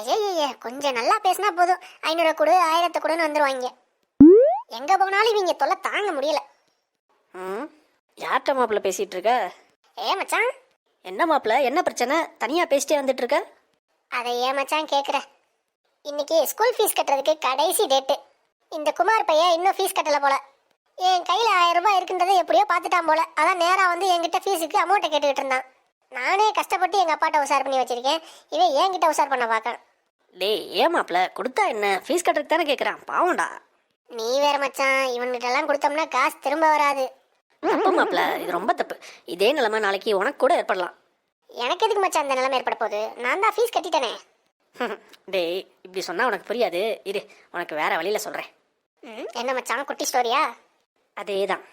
ஐய கொஞ்சம் நல்லா பேசினா போதும் 500 கொடு 1000 கொடுன்னு வந்துருவாங்க. எங்க போனாலும் இவங்க தொல்லை தாங்க முடியல. ம், யார்கிட்ட மாப்பிள்ள பேசிட்டு இருக்க? மச்சான், என்ன மாப்பிள்ள, என்ன பிரச்சனை? தனியா பேசிட்டே வந்துட்டு இருக்க? அதை மச்சான் கேட்குற. இன்னைக்கு ஸ்கூல் ஃபீஸ் கட்டுறதுக்கு கடைசி டேட்டு. இந்த குமார் பையன் இன்னும் ஃபீஸ் கட்டலை போல. என் கையில் 1000 ரூபாய் இருக்குன்றதை எப்படியோ பார்த்துட்டான் போல. அதான் நேராக வந்து என்கிட்ட ஃபீஸுக்கு அமௌண்ட்டை கேட்டுக்கிட்டு இருந்தான். நானே கஷ்டப்பட்டு எங்கள் அப்பாட்ட உசார் பண்ணி வச்சிருக்கேன். இவன் என்கிட்ட உசார் பண்ண பார்க்கணும். டேய், ஏன் மாப்பிள்ள, கொடுத்தா என்ன? ஃபீஸ் கட்டுறதுக்கு தானே கேட்குறான், பாவம்டா. நீ வேற மச்சான், இவன்கிட்டலாம் கொடுத்தோம்னா காசு திரும்ப வராது. தப்பு மாப்பிள்ள, இது ரொம்ப தப்பு. இதே நிலைமை நாளைக்கு உனக்கு கூட ஏற்படலாம். எனக்கு எதுக்கு மச்சான் அந்த நிலைமை ஏற்பட போகுது? நான் தான் ஃபீஸ் கட்டிட்டேனே. டேய், இப்படி சொன்னா உனக்கு புரியாது. இரு, உனக்கு வேற வழியில சொல்றேன். என்ன மச்சான், குட்டி ஸ்டோரியா? அதே தான்.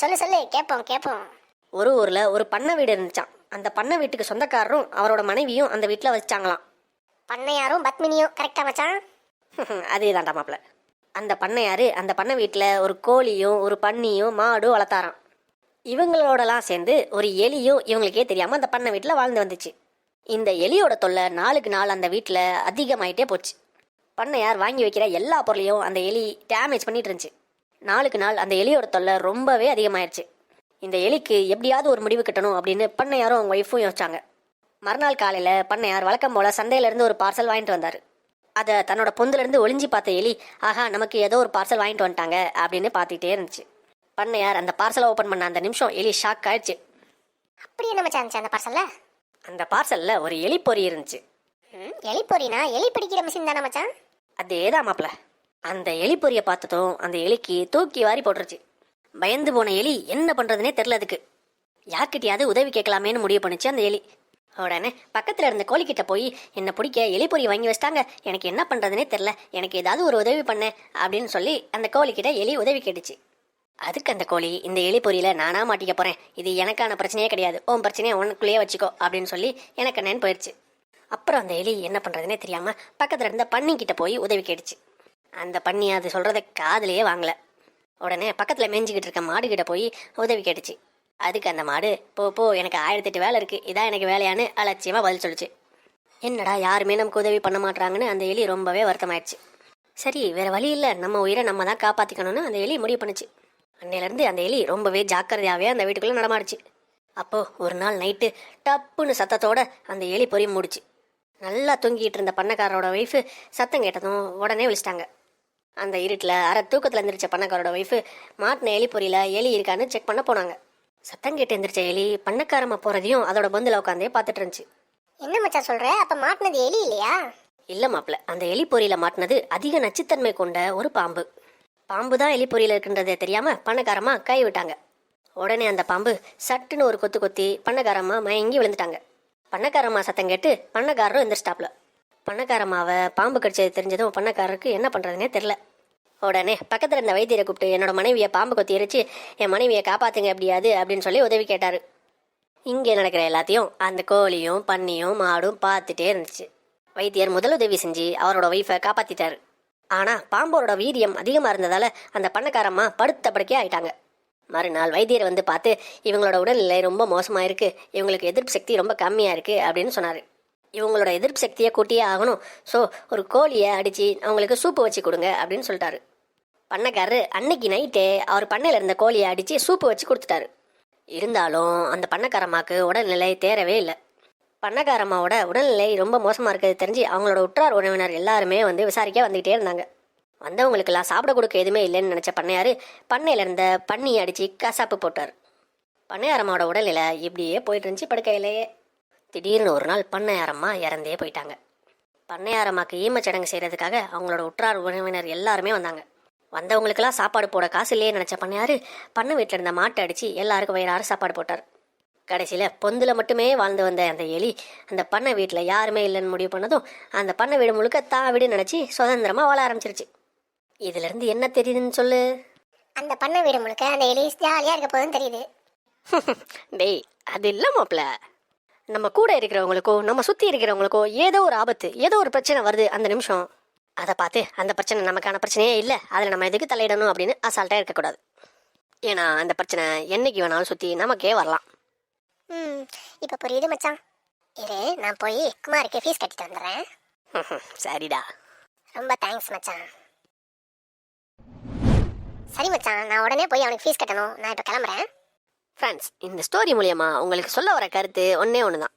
சொல்லு கேட்போம் கேட்போம். ஒரு ஊர்ல ஒரு பண்ணை வீடு இருந்துச்சான். அந்த பண்ணை வீட்டுக்கு சொந்தக்காரரும் அவரோட மனைவியும் அந்த வீட்டில் வச்சாங்களாம். பண்ணையாரும் பத்மினியும், கரெக்டா மச்சான்? அதே தான்டா மாப்பிள்ள. அந்த பண்ணையாரு அந்த பண்ணை வீட்டில் ஒரு கோழியும் ஒரு பன்னியும் மாடும் வளர்த்தாராம். இவங்களோடலாம் சேர்ந்து ஒரு எலியும் இவங்களுக்கே தெரியாமல் அந்த பண்ணை வீட்டில் வாழ்ந்து வந்துச்சு. இந்த எலியோட தொல்லை நாளுக்கு நாள் அந்த வீட்டில் அதிகமாயிட்டே போச்சு. பண்ணையார் வாங்கி வைக்கிற எல்லா பொருளையும் அந்த எலி டேமேஜ் பண்ணிட்டு இருந்துச்சு. நாளுக்கு நாள் அந்த எலியோட தொல்லை ரொம்பவே அதிகமாயிருச்சு. இந்த எலிக்கு எப்படியாவது ஒரு முடிவு கட்டணும் அப்படின்னு பண்ணையாரும் அவங்க ஒய்ஃபும் யோசிச்சாங்க. மறுநாள் காலையில் பண்ணையார் வழக்கம் போல் சந்தையிலேருந்து ஒரு பார்சல் வாங்கிட்டு வந்தார். அதை தன்னோட பொந்துலேருந்து ஒளிஞ்சு பார்த்த எலி, ஆஹா நமக்கு ஏதோ ஒரு பார்சல் வாங்கிட்டு வந்துட்டாங்க அப்படின்னு பார்த்துட்டே இருந்துச்சு. பண்ணையார் அந்த பார்சலை ஓப்பன் பண்ண அந்த நிமிஷம் எலி ஷாக் ஆயிடுச்சு. அப்படி என்ன மச்சான் இருந்துச்சு அந்த பார்சல்ல? அந்த பார்சலில் ஒரு எலி பொறி இருந்துச்சு. எலி பொறினா எலி பிடிக்கிற மிஷின் தானே மச்சான்? அதே தான் மாப்பிள்ள. அந்த எலி பொறியை பார்த்ததும் அந்த எலிக்கு தூக்கி வாரி போட்டுருச்சு. பயந்து போன எலி என்ன பண்ணுறதுனே தெரில. அதுக்கு யார்கிட்டயாவது உதவி கேட்கலாமேன்னு முடிவு பண்ணிச்சு அந்த எலி. உடனே பக்கத்தில் இருந்த கோழிக்கிட்ட போய், என்னை பிடிக்க எலி பொறி வாங்கி வச்சிட்டாங்க, எனக்கு என்ன பண்ணுறதுனே தெரில, எனக்கு ஏதாவது ஒரு உதவி பண்ண அப்படின்னு சொல்லி அந்த கோழிக்கிட்ட எலி உதவி கேட்டுச்சு. அதுக்கு அந்த கோழி, இந்த எலி பொறியில் நானாக மாட்டிக்க போகிறேன், இது எனக்கான பிரச்சனையே கிடையாது, உன் பிரச்சனையை உனக்குள்ளேயே வச்சுக்கோ அப்படின்னு சொல்லி எனக்கு என்னன்னு போயிடுச்சு. அப்புறம் அந்த எலி என்ன பண்ணுறதுனே தெரியாமல் பக்கத்தில் இருந்த பன்னிக்கிட்ட போய் உதவி கேட்டுச்சு. அந்த பன்னி அது சொல்கிறத காதுலேயே வாங்கலை. உடனே பக்கத்தில் மேய்ஞ்சிக்கிட்டு இருக்க மாடுகிட்ட போய் உதவி கேட்டுச்சு. அதுக்கு அந்த மாடு, போ எனக்கு 1008 வேலை இருக்குது, இதான் எனக்கு வேலையான்னு அலட்சியமாக பதில் சொல்லிச்சு. என்னடா யாருமே நமக்கு உதவி பண்ண மாட்டாங்கன்னு அந்த எலி ரொம்பவே வருத்தமாயிடுச்சு. சரி, வேறு வழி இல்லை, நம்ம உயிரை நம்ம தான் காப்பாற்றிக்கணும்னு அந்த எலி முடிவு பண்ணுச்சு. அன்னையிலேருந்து அந்த எலி ரொம்பவே ஜாக்கிரதையாகவே அந்த வீட்டுக்குள்ளே நடமாடுச்சு. அப்போது ஒரு நாள் நைட்டு டப்புன்னு சத்தத்தோட அந்த எலி பொறி மூடிச்சு. நல்லா தூங்கிட்டு இருந்த பண்ணக்காரோட ஒய்ஃபு சத்தம் கேட்டதும் உடனே விழிச்சிட்டாங்க. அந்த இருட்டில் அரை தூக்கத்தில் எந்திரிச்ச பண்ணக்காரோட ஒய்ஃபு மாட்டின எலி பொறியில் எலி இருக்கான்னு செக் பண்ண போனாங்க. சத்தம் கேட்டு எந்திரிச்ச எலி பண்ணக்காரமா போகிறதையும் அதோட பொந்தில் உட்காந்தே பார்த்துட்டு இருந்துச்சு. என்ன மச்சான் சொல்கிற? அப்போ மாட்டினது எலி இல்லையா? இல்லை மாப்பிள்ள, அந்த எலி பொறியில் மாட்டினது அதிக நச்சுத்தன்மை கொண்ட ஒரு பாம்பு. பாம்பு தான் எலி பொறியில் இருக்குன்றதை தெரியாமல் பண்ணக்காரமா கை விட்டாங்க. உடனே அந்த பாம்பு சட்டுன்னு ஒரு கொத்து கொத்தி பண்ணக்காரமா மயங்கி விழுந்துட்டாங்க. பண்ணக்காரம்மா சத்தம் கேட்டு பண்ணக்காரரும் எந்திரிச்சிட்டாப்ல. பண்ணக்காரம்மாவை பாம்பு கடிச்சது தெரிஞ்சதும் பண்ணக்காரருக்கு என்ன பண்ணுறதுனே தெரில. உடனே பக்கத்தில் இருந்த வைத்தியரை கூப்பிட்டு, என்னோட மனைவியை பாம்பு கொத்தி எரிச்சு என் மனைவியை காப்பாற்றுங்க எப்படியாது அப்படின்னு சொல்லி உதவி கேட்டார். இங்கே நடக்கிற எல்லாத்தையும் அந்த கோழியும் பன்னியும் மாடும் பார்த்துட்டே இருந்துச்சு. வைத்தியர் முதலுதவி செஞ்சு அவரோட ஒய்ஃபை காப்பாற்றிட்டாரு. ஆனால் பாம்போட வீரியம் அதிகமாக இருந்ததால் அந்த பண்ணக்காரம்மா படுத்த படுக்கையே ஆயிட்டாங்க. மறுநாள் வைத்தியர் வந்து பார்த்து, இவங்களோட உடல்நிலை ரொம்ப மோசமாக இருக்குது, இவங்களுக்கு எதிர்ப்பு சக்தி ரொம்ப கம்மியாக இருக்குது அப்படின்னு சொன்னார். இவங்களோட எதிர்ப்பு சக்தியை கூட்டியே ஆகணும், ஸோ ஒரு கோழியை அடித்து அவங்களுக்கு சூப்பு வச்சு கொடுங்க அப்படின்னு சொல்லிட்டாரு. பண்ணக்காரரு அன்னைக்கு நைட்டே அவர் பண்ணையில் இருந்த கோழியை அடித்து சூப்பு வச்சு கொடுத்துட்டாரு. இருந்தாலும் அந்த பண்ணக்காரம்மாவுக்கு உடல்நிலை தேரவே இல்லை. பண்ணக்காரம்மாவோட உடல்நிலை ரொம்ப மோசமாக இருக்கிறது தெரிஞ்சு அவங்களோட உற்றார் உறவினர் எல்லாருமே வந்து விசாரிக்க வந்துக்கிட்டே இருந்தாங்க. வந்தவங்களுக்கெல்லாம் சாப்பிட கொடுக்க எதுவுமே இல்லைன்னு நினச்ச பண்ணையார் பண்ணையில் இருந்த பன்னியை அடித்து கசாப்பு போட்டார். பண்ணையாரம்மாவோட உடல்நிலை இப்படியே போயிட்டு இருந்துச்சு படுக்கையிலேயே. திடீர்னு ஒரு நாள் பண்ணையாரம்மா இறந்தே போயிட்டாங்க. பண்ணையாரம்மாவுக்கு ஈமச்சடங்கு செய்கிறதுக்காக அவங்களோட உற்றார் உறவினர் எல்லாருமே வந்தாங்க. வந்தவங்களுக்கெல்லாம் சாப்பாடு போட காசு இல்லையே நினச்ச பண்ணையார் பண்ணை வீட்டில் இருந்த மாட்டை அடித்து எல்லாருக்கும் வயிறாறு சாப்பாடு போட்டார். கடைசியில் பொந்தில் மட்டுமே வாழ்ந்து வந்த அந்த எலி அந்த பண்ணை வீட்டில் யாருமே இல்லைன்னு முடிவு பண்ணதும் அந்த பண்ணை வீடு முழுக்க தான் வீடு நினச்சி சுதந்திரமாக வாழ ஆரம்பிச்சிருச்சு. இதுலேருந்து என்ன தெரியுதுன்னு சொல்லு? அந்த பண்ணை வீடு முழுக்க அந்த எலி ஜாலியாக இருக்க போதுன்னு தெரியுது. டேய், அது இல்லை மாப்பிள்ள. நம்ம கூட இருக்கிறவங்களுக்கோ நம்ம சுற்றி இருக்கிறவங்களுக்கோ ஏதோ ஒரு ஆபத்து, ஏதோ ஒரு பிரச்சனை வருது அந்த நிமிஷம், அதை பார்த்து அந்த பிரச்சனை நமக்கான பிரச்சனையே இல்லை, அதில் நம்ம எதுக்கு தலையிடணும் அப்படின்னு அசால்ட்டாக இருக்கக்கூடாது. ஏன்னா அந்த பிரச்சனை என்னைக்கு வேணாலும் சுற்றி நமக்கே வரலாம். இப்போ புரியுது மச்சான். இரு, நான் போய் குமாருக்கு ஃபீஸ் கட்டிட்டு வந்துடுறேன். சரிடா. ரொம்ப தேங்க்ஸ் மச்சான். சரி மச்சான், நான் உடனே போய் அவனுக்கு ஃபீஸ் கட்டணும். நான் இப்போ கிளம்புறேன். ஃப்ரெண்ட்ஸ், இந்த ஸ்டோரி மூலியமா உங்களுக்கு சொல்ல வர கருத்து ஒன்றே ஒன்று தான்.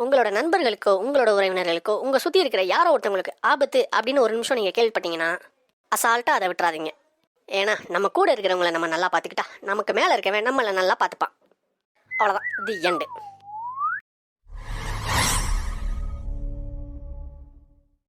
உங்களோட நண்பர்களுக்கோ உங்களோட உறவினர்களுக்கோ உங்கள் சுற்றி இருக்கிற யாரோ ஒருத்தவங்களுக்கு ஆபத்து அப்படின்னு ஒரு நிமிஷம் நீங்கள் கேள்விப்பட்டீங்கன்னா அசால்ட்டாக அதை விட்டுறாதீங்க. ஏன்னா நம்ம கூட இருக்கிறவங்கள நம்ம நல்லா பார்த்துக்கிட்டா நமக்கு மேலே இருக்கவன் நம்மளை நல்லா பார்த்துப்பான். அவ்வளோதான், தி எண்டு.